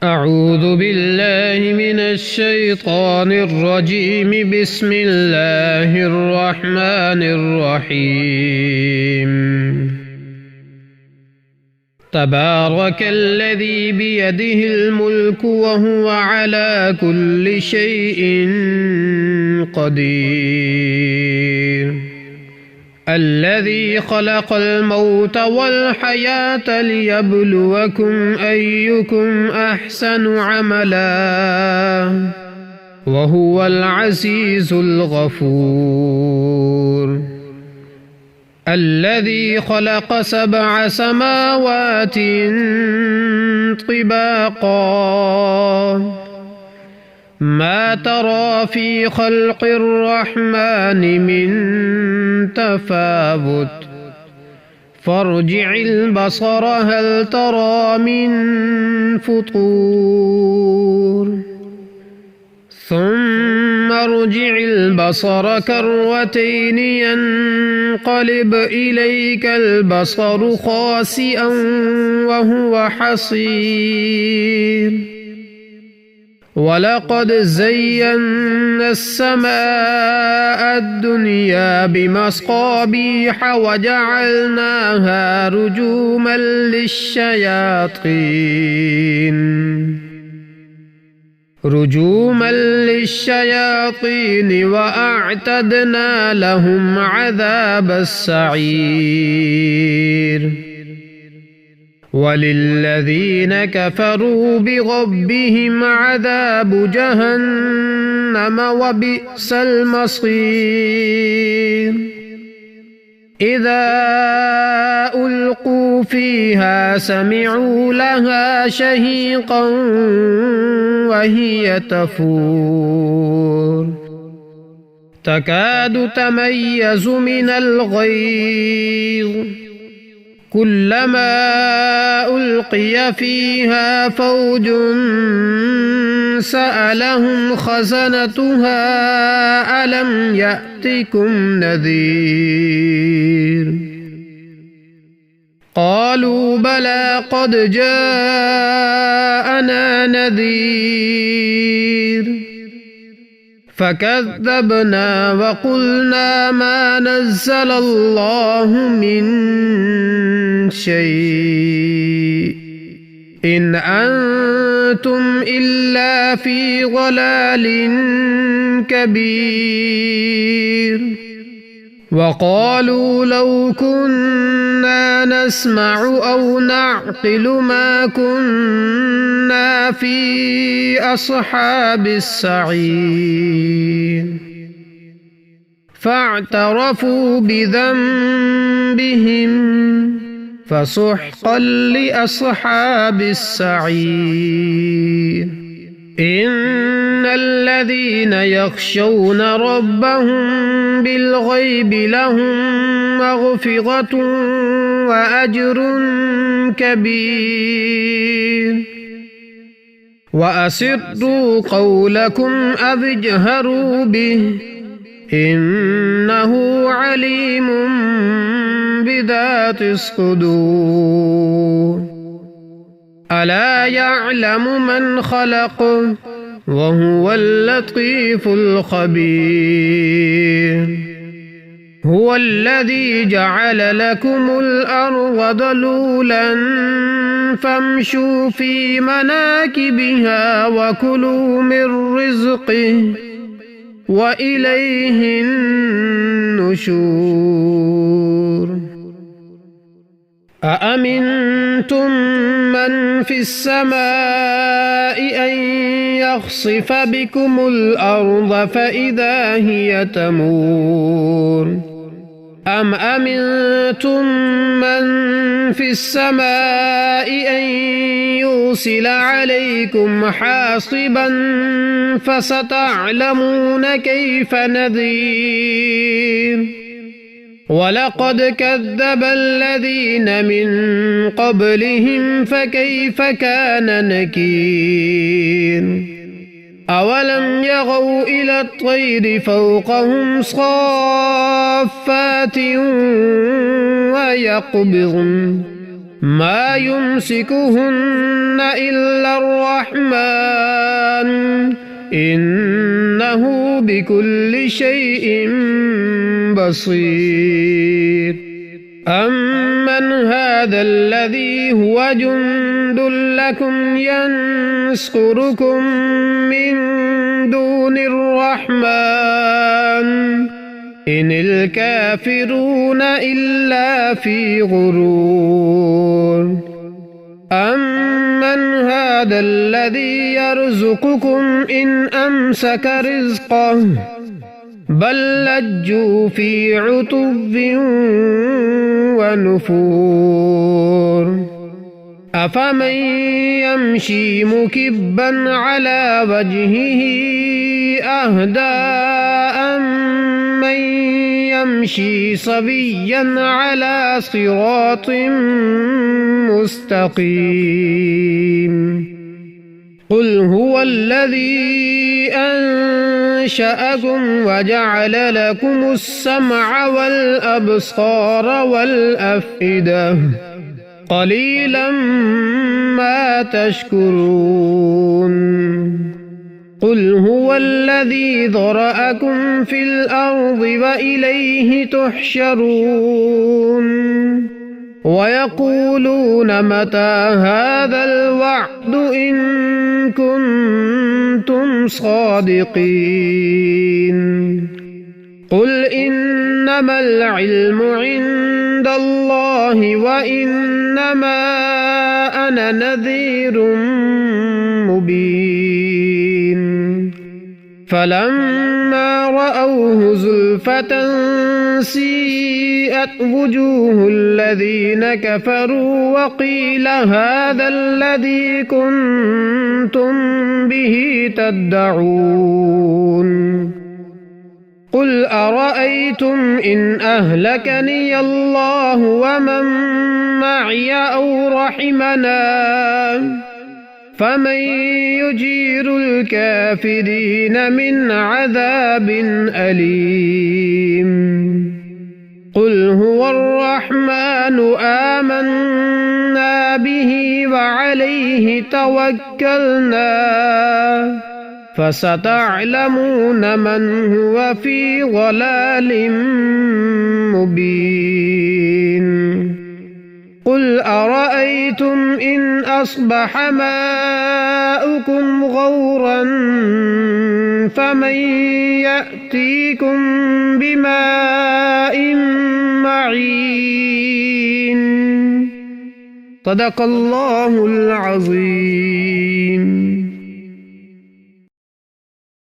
أعوذ بالله من الشيطان الرجيم. بسم الله الرحمن الرحيم. تبارك الذي بيده الملك وهو على كل شيء قدير. الذي خلق الموت والحياة ليبلوكم أيكم أحسن عملا وهو العزيز الغفور. الذي خلق 7 سماوات طباقا ما ترى في خلق الرحمن من تفاوت فارجع البصر هل ترى من فطور ثم ارجع البصر كرتين ينقلب إليك البصر خاسئا وهو حصير. ولقد زينا السماء الدنيا بمصابيح وجعلناها رجوما للشياطين وأعتدنا لهم عذاب السعير. وللذين كفروا بربهم عذاب جهنم وبئس المصير. إذا ألقوا فيها سمعوا لها شهيقا وهي تفور تكاد تميز من الغيظ كلما ألقي فيها فوج سألهم خزنتها ألم يأتكم نذير قالوا بلى قد جاءنا نذير فكذبنا وقلنا ما نزل الله من شيء إن أنتم إلا في ضلال كبير. وقالوا لو كنا نسمع أو نعقل ما كنا في أصحاب السعير فاعترفوا بذنبهم فسحقا لأصحاب السعير. إن الذين يخشون ربهم بالغيب لهم مغفرة وأجر كبير. وأسروا قولكم أو اجهروا به إنه عليم بذات الصدور. ألا يعلم من خلق وهو اللطيف الخبير. هو الذي جعل لكم الأرض ذلولا فامشوا في مناكبها وكلوا من رزقه وإليه النشور. أأمنتم من في السماء أن يخسف بكم الأرض فإذا هي تمور أم أمنتم من في السماء أن يرسل عليكم حاصبا فستعلمون كيف نذير. ولقد كذب الذين من قبلهم فكيف كان نكير. أولم يروا إلى الطير فوقهم صافات ويقبضن ما يمسكهن إلا الرحمن إنه بكل شيء بصير أمن هذا الذي هو جند لكم ينصركم من دون الرحمن إن الكافرون إلا في غرور أمن هذا الذي يرزقكم إن أمسك رزقه بل لجوا في عتب ونفور أفمن يمشي مكبا على وجهه أهدى أمن يمشي صبيا على صراط مستقيم قل هو الذي أنشأكم وجعل لكم السمع والأبصار والأفئدة قليلا ما تشكرون قل هو الذي ذرأكم في الأرض وإليه تحشرون ويقولون متى هذا الوعد إن كنتم صادقين قل إنما العلم عند الله وإنما أنا نذير مبين فلما رأوه زلفة سيئت وجوه الذين كفروا وقيل هذا الذي كنتم به تدعون قل أرأيتم إن أهلكني الله ومن معي أو رحمنا فمن يجير الكافرين من عذاب أليم قل هو الرحمن آمنا به وعليه توكلنا فستعلمون من هو في ضلال مبين قل أرأيتم إن أصبح ماؤكم غورا فمن يأتيكم بماء معين صدق الله العظيم.